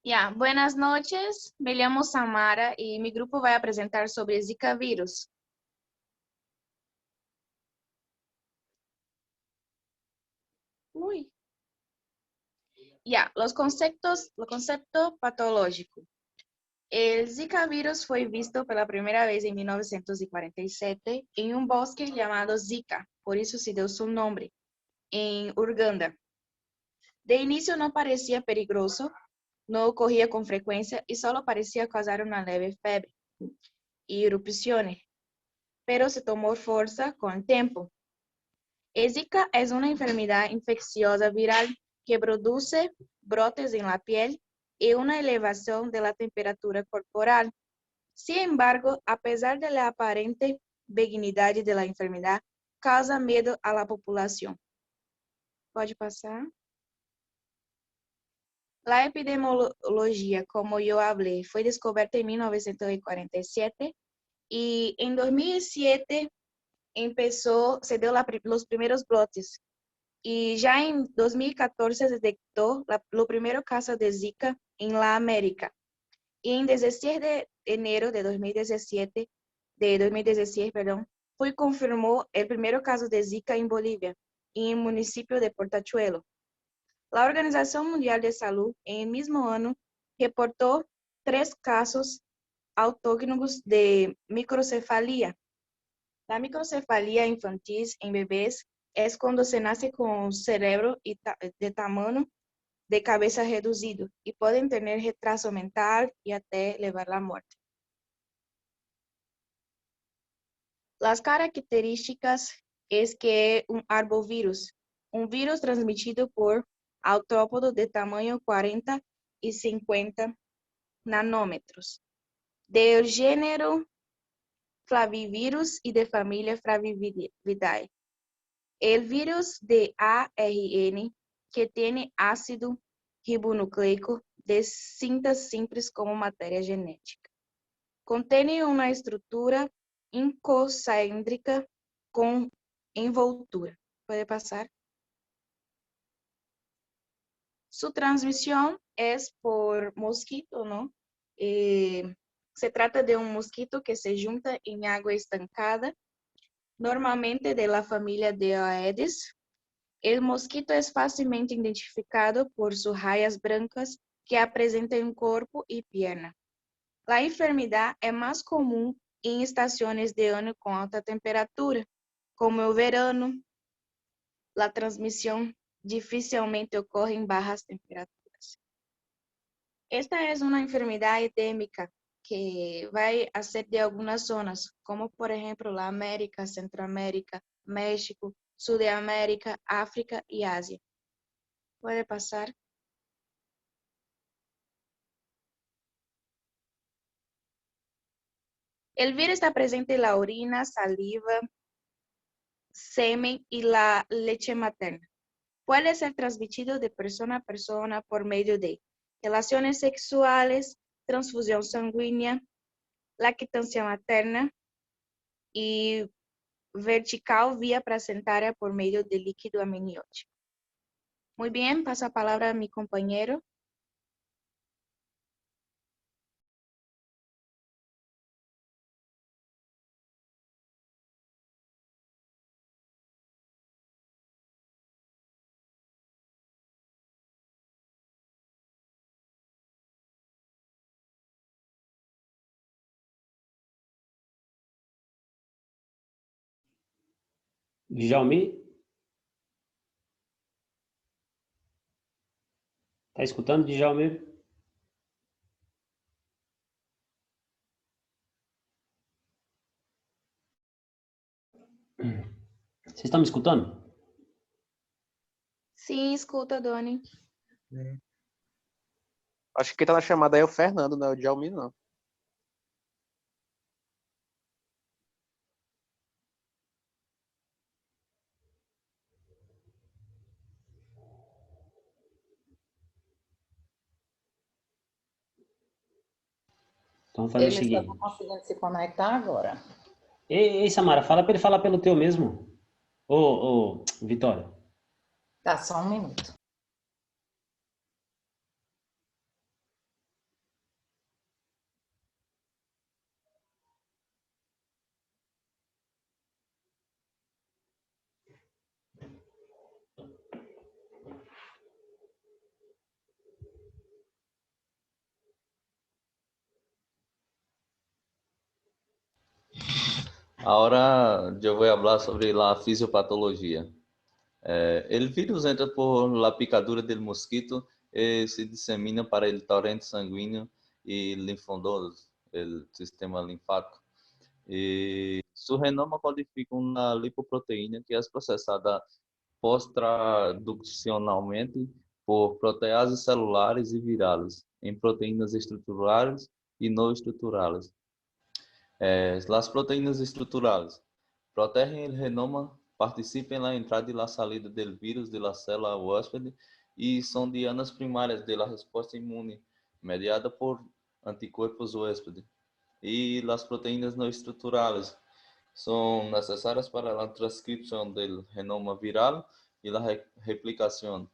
Ya, buenas noches. Me llamo Samara y mi grupo va a presentar sobre Zika virus. Uy. Ya, el concepto patológico. El Zika virus fue visto por la primera vez en 1947 en un bosque llamado Zika, por eso se dio su nombre, en Uganda. De inicio no parecía peligroso, no ocurría con frecuencia y solo parecía causar una leve fiebre y erupciones, pero se tomó fuerza con el tiempo. Zika es una enfermedad infecciosa viral que produce brotes en la piel y una elevación de la temperatura corporal. Sin embargo, a pesar de la aparente benignidad de la enfermedad, causa miedo a la población. Pode passar. La epidemiología, como yo hablé, fue descubierta en 1947 y en 2007 se dio los primeros brotes. Y ya en 2014 se detectó lo primero caso de Zika en la América. Y en 16 de enero de 2016, fue confirmó el primer caso de Zika en Bolivia, en el municipio de Portachuelo. La Organización Mundial de Salud en el mismo año reportó 3 casos autóctonos de microcefalia. La microcefalia infantil en bebés es cuando se nace con un cerebro de tamaño de cabeza reducido y pueden tener retraso mental y hasta llevar a la muerte. Las características es que es un arbovirus, un virus transmitido por artrópodos de tamaño 40 y 50 nanómetros, del género Flavivirus y de familia Flavividae. El virus de ARN que tiene ácido ribonucleico de cintas simples como materia genética. Contiene una estructura incocéntrica con envoltura. ¿Puede pasar? Su transmisión es por mosquito, ¿no? Se trata de un mosquito que se junta en agua estancada, normalmente de la familia de Aedes. El mosquito es fácilmente identificado por sus rayas blancas que apresentan en cuerpo y pierna. La enfermedad es más común en estaciones de año con alta temperatura, como el verano. La transmisión difícilmente ocurre en bajas temperaturas. Esta es una enfermedad endémica que va a ser de algunas zonas, como por ejemplo la América, Centroamérica, México, Sudamérica, África y Asia. Puede pasar. El virus está presente en la orina, saliva, semen y la leche materna. Puede ser transmitido de persona a persona por medio de relaciones sexuales, transfusión sanguínea, lactancia materna y vertical vía placentaria por medio de líquido amniótico. Muy bien, paso la palabra a mi compañero. Djalmi? Tá escutando, Djalmi? Vocês estão me escutando? Sim, escuta, Doni. Acho que quem tá na chamada é o Fernando, não é o Djalmi, não. Então vamos fazer o Ele seguinte. está conseguindo se conectar agora. Ei, Samara, fala para ele falar pelo teu mesmo. Ô, Vitória. Tá, só um minuto. Ahora yo voy a hablar sobre la fisiopatología. El virus entra por la picadura del mosquito y se disemina para el torrente sanguíneo y linfonodos, el sistema linfático. Y su genoma codifica una lipoproteína que es procesada post-traduccionalmente por proteases celulares y virales en proteínas estruturales y no estruturales. Las proteínas estruturales protegen el genoma, participan en la entrada y la salida del virus de la célula huésped y son dianas primarias de la respuesta inmune mediada por anticuerpos huésped. Y las proteínas no estruturales son necesarias para la transcripción del genoma viral y la replicación,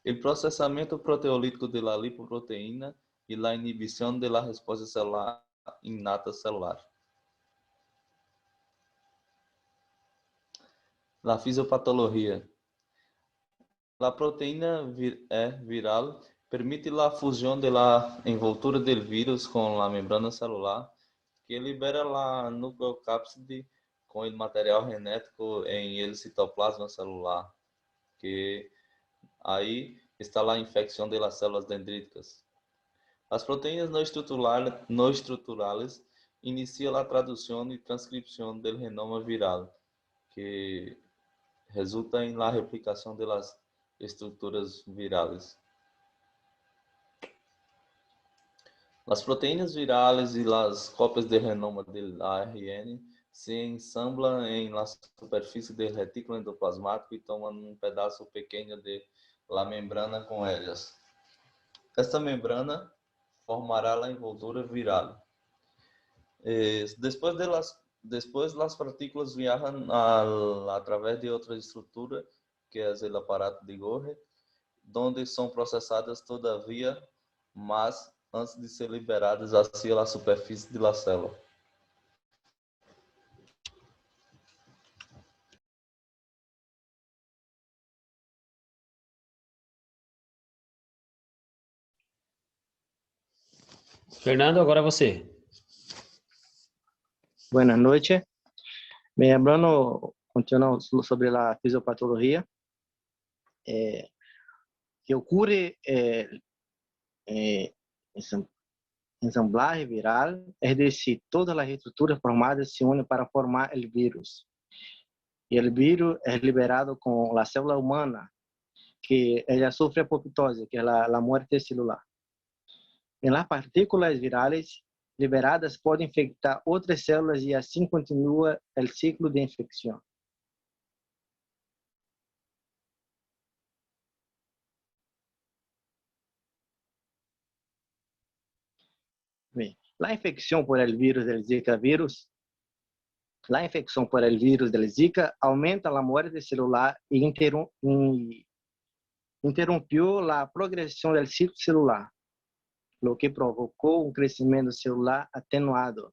el procesamiento proteolítico de la lipoproteína y la inhibición de la respuesta celular innata celular. La fisiopatología. La proteína viral permite la fusión de la envoltura del virus con la membrana celular, que libera la nucleocápside con el material genético en el citoplasma celular, que ahí está la infección de las células dendríticas. Las proteínas no estruturales inician la traducción y transcripción del genoma viral, que resulta en la replicación de las estructuras virales. Las proteínas virales y las copias de genoma del ARN se ensamblan en la superficie del retículo endoplasmático y toman un pedazo pequeño de la membrana con ellas. Esta membrana formará la envoltura viral. Después las partículas viajan a través de otra estructura, que es el aparato de Golgi, donde son procesadas todavía más antes de ser liberadas hacia la superficie de la célula. Fernando, agora é você. Buenas noches. Me hablando, continuando sobre la fisiopatología, que ocurre ensamblaje viral, es decir, todas las estructuras formadas se unen para formar el virus. Y el virus es liberado con la célula humana, que ella sufre apoptose, que es la muerte celular. En las partículas virales liberadas podem infectar outras células e assim continua o ciclo de infecção. Bem, a infecção por el vírus del Zika vírus, a infecção por el vírus del Zika aumenta a morte celular e interrompió a progressão do ciclo celular, lo que provocou crescimento celular atenuado.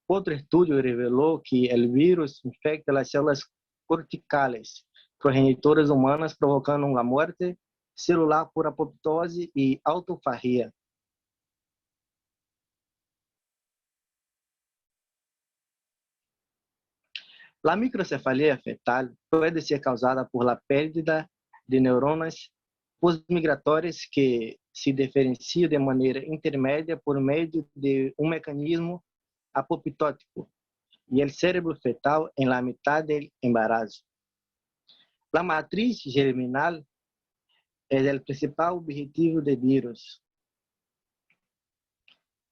Outro estudo revelou que o vírus infecta as células corticales, progenitoras humanas, provocando a morte celular por apoptose e autofagia. A microcefalia fetal pode ser causada por la pérdida de neuronas postmigratórias que se diferenciam de maneira intermédia por meio de mecanismo apoptótico e o cérebro fetal em la mitad del embarazo. La matriz germinal é o principal objetivo do vírus.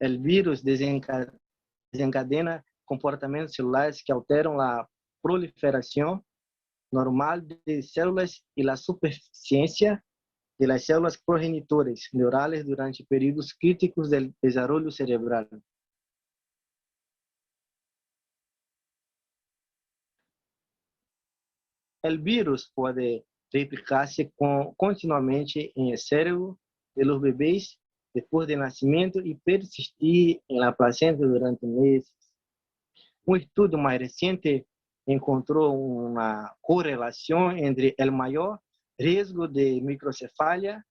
O vírus desencadena comportamentos celulares que alteram a proliferação normal de células e a suficiência de las células progenitoras neurales durante períodos críticos do desarrollo cerebral. O vírus pode replicar-se continuamente em el cérebro de los bebês depois do nascimento e persistir em la placenta durante meses. Um estudo mais recente encontrou uma correlação entre o maior risco de microcefalia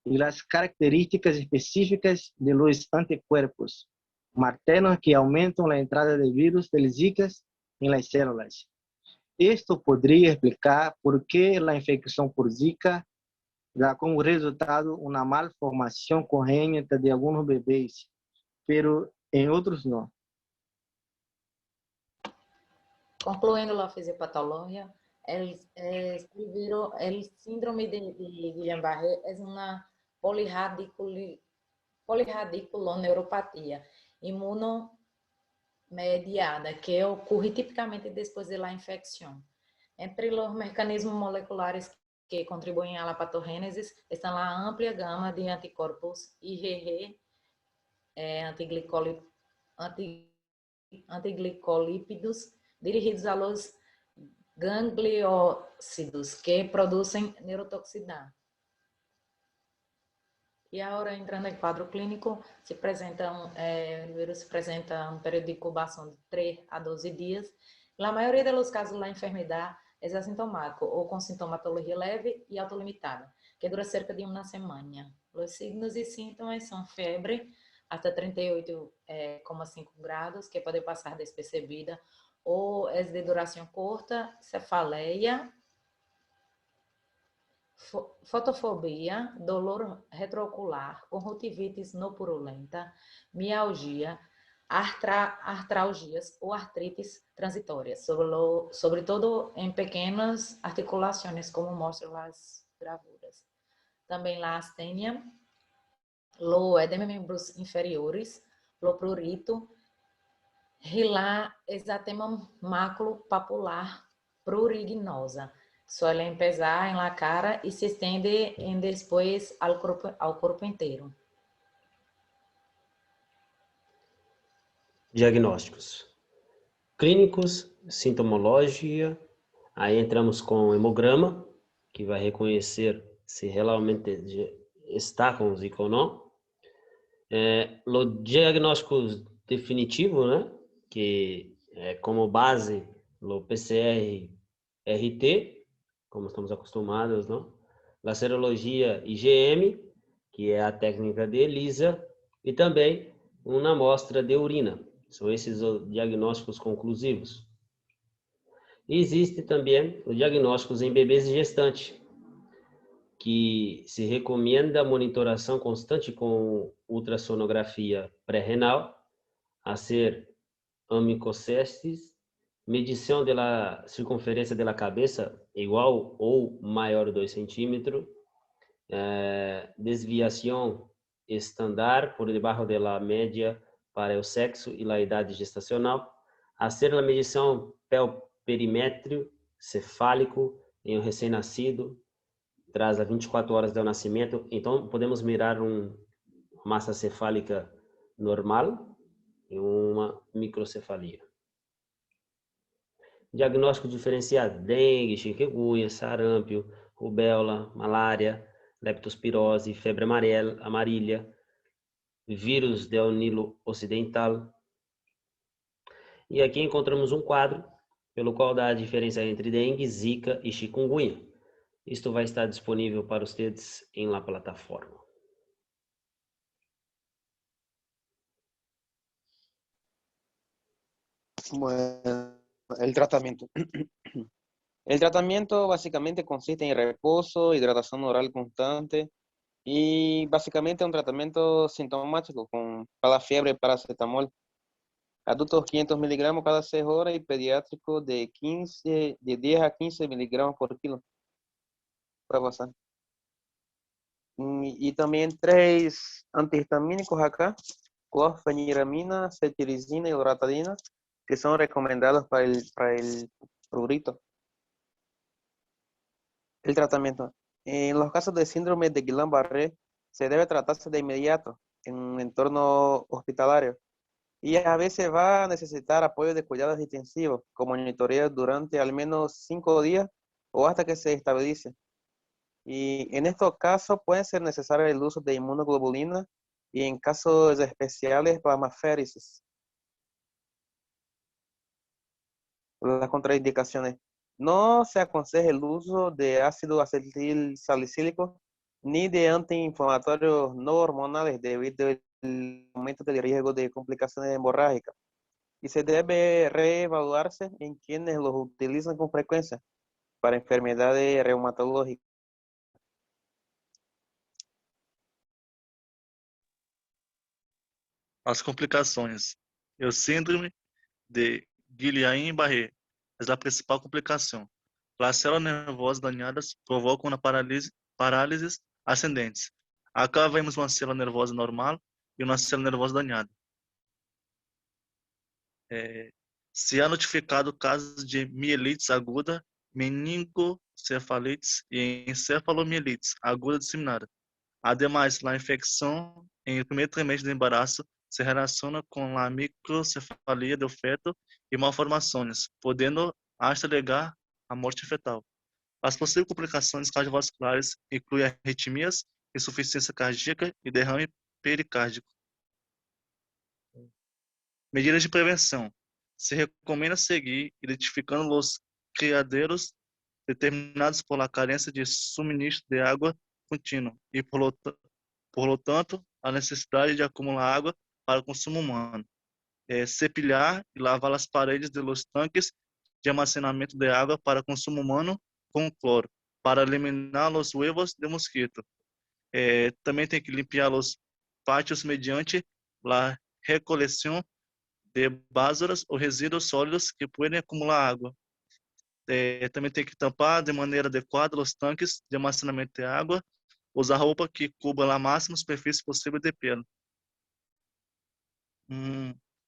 e as características específicas de los anticuerpos, maternos que aumentan la entrada de virus del Zika en las células. Esto podría explicar por qué la infección por Zika da como resultado una malformación congénita de algunos bebés, pero en otros no. Concluindo la fisiopatología, el síndrome de Guillain-Barré es una polirradiculoneuropatía inmunomediada que ocurre típicamente después de la infección. Entre los mecanismos moleculares que contribuyen a la patogénesis están la amplia gama de anticuerpos IgG, antiglicolípidos, dirigidos a los gangliócitos que producen neurotoxicidad. E agora, entrando em quadro clínico, o vírus se apresenta um período de incubação de 3 a 12 dias. Na maioria dos casos, a enfermidade é assintomática ou com sintomatologia leve e autolimitada, que dura cerca de uma semana. Os signos e sintomas são febre até 38,5 graus, que pode passar despercebida, ou é de duração curta, cefaleia, fotofobia, dolor retroocular, conjuntivitis não purulenta, mialgia, artralgias ou artrites transitórias, sobretudo em pequenas articulações, como mostram as gravuras. Também a astenia, o edema de membros inferiores, o prurito, la exatema maculopapular pruriginosa. Suele empezar en la cara y se extiende después al corpo inteiro. Diagnósticos clínicos, sintomologia, aí entramos com o hemograma, que vai reconhecer se realmente está com Zika ou não. O diagnóstico definitivo, né, que é como base o PCR-RT, como estamos acostumados, não? A serologia IgM, que é a técnica de ELISA, e também uma amostra de urina. São esses os diagnósticos conclusivos. E existe também os diagnósticos em bebês e gestantes, que se recomenda a monitoração constante com ultrassonografia pré-renal, a ser amicocestes, medição da circunferência da cabeça igual ou maior de 2 centímetros, desviação estándar por debaixo da média para o sexo e a idade gestacional, a ser a medição perímetro cefálico em um recém-nascido, traz a 24 horas do nascimento. Então, podemos mirar uma massa cefálica normal e uma microcefalia. Diagnóstico diferenciado: dengue, chikungunya, sarampo, rubéola, malária, leptospirose, febre amarela, vírus del Nilo Ocidental. E aqui encontramos um quadro pelo qual dá a diferença entre dengue, zika e chikungunya. Isto vai estar disponível para vocês em la plataforma. Bueno, el tratamiento. El tratamiento básicamente consiste en reposo, hidratación oral constante y básicamente un tratamiento sintomático para la fiebre, paracetamol. Adultos 500 miligramos cada 6 horas y pediátricos de 10 a 15 miligramos por kilo. Para pasar. Y también 3 antihistamínicos acá: clofeniramina, cetirizina y loratadina, que son recomendados para el prurito. El tratamiento. En los casos de síndrome de Guillain-Barré, se debe tratarse de inmediato en un entorno hospitalario. Y a veces va a necesitar apoyo de cuidados intensivos, con monitoreo durante al menos 5 días o hasta que se estabilice. Y en estos casos puede ser necesario el uso de inmunoglobulina y en casos especiales plasmaféresis. Las contraindicaciones: no se aconseja el uso de ácido acetil salicílico ni de antiinflamatorios no hormonales debido aumento del riesgo de complicaciones hemorrágicas y se debe reevaluarse en quienes los utilizan con frecuencia para enfermedades reumatológicas. As complicações. O síndrome de Guillain-Barré é a principal complicação. As células nervosas danhadas provocam uma parálises ascendentes. Acá vemos uma célula nervosa normal e uma célula nervosa danhada. Se há notificado casos de mielite aguda, meningocefalites e encefalomielites aguda disseminada. Ademais, a infecção em primeiro trimestre do embaraço se relaciona com a microcefalia do feto e malformações, podendo hasta legar à morte fetal. As possíveis complicações cardiovasculares incluem arritmias, insuficiência cardíaca e derrame pericárdico. Medidas de prevenção. Se recomenda seguir identificando os criadeiros determinados por la carência de suministro de água contínua e, por lo tanto, a necessidade de acumular água para o consumo humano. Cepilhar e lavar as paredes dos tanques de armazenamento de água para consumo humano com cloro, para eliminar os huevos de mosquito. Também tem que limpar os pátios mediante a recoleção de basuras ou resíduos sólidos que podem acumular água. Também tem que tampar de maneira adequada os tanques de armazenamento de água, usar roupa que cubra a máxima superfície possível de pelo.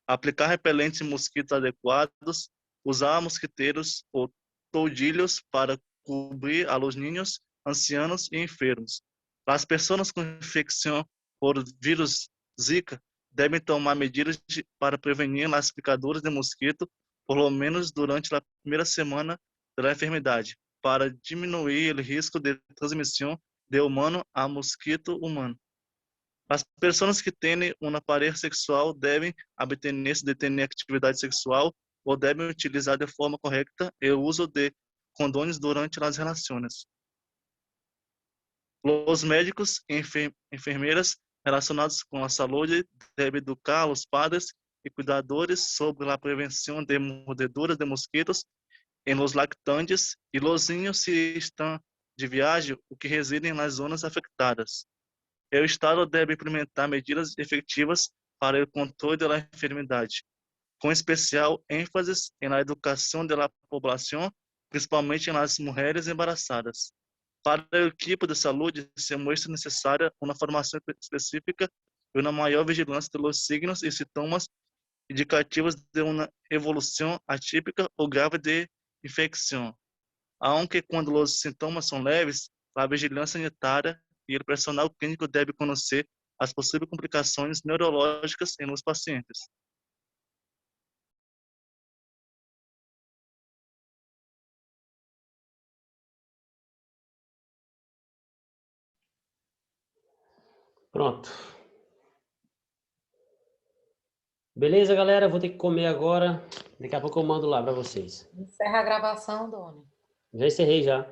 Aplicar repelentes mosquitos adequados, usar mosquiteiros ou toldilhos para cobrir a los niños, ancianos e enfermos. As pessoas com infecção por vírus Zika devem tomar medidas para prevenir as picaduras de mosquito, por lo menos durante a primeira semana da enfermidade, para diminuir o risco de transmissão de humano a mosquito humano. As pessoas que têm uma pareja sexual devem abster-se de ter atividade sexual ou devem utilizar de forma correta o uso de condões durante as relações. Os médicos e enfermeiras relacionados com a saúde devem educar os padres e cuidadores sobre a prevenção de mordeduras de mosquitos em los lactantes e los niños se estão de viagem ou que residem nas zonas afetadas. O Estado deve implementar medidas efetivas para o controle da enfermidade, com especial ênfase na educação da população, principalmente nas mulheres embaraçadas. Para a equipe de saúde, se mostra necessária uma formação específica e uma maior vigilância dos signos e sintomas indicativos de uma evolução atípica ou grave de infecção. Aunque quando os sintomas são leves, a vigilância sanitária e o personal clínico deve conhecer as possíveis complicações neurológicas em los pacientes. Pronto. Beleza, galera? Vou ter que comer agora. Daqui a pouco eu mando lá para vocês. Encerra a gravação, Doni. Já encerrei já.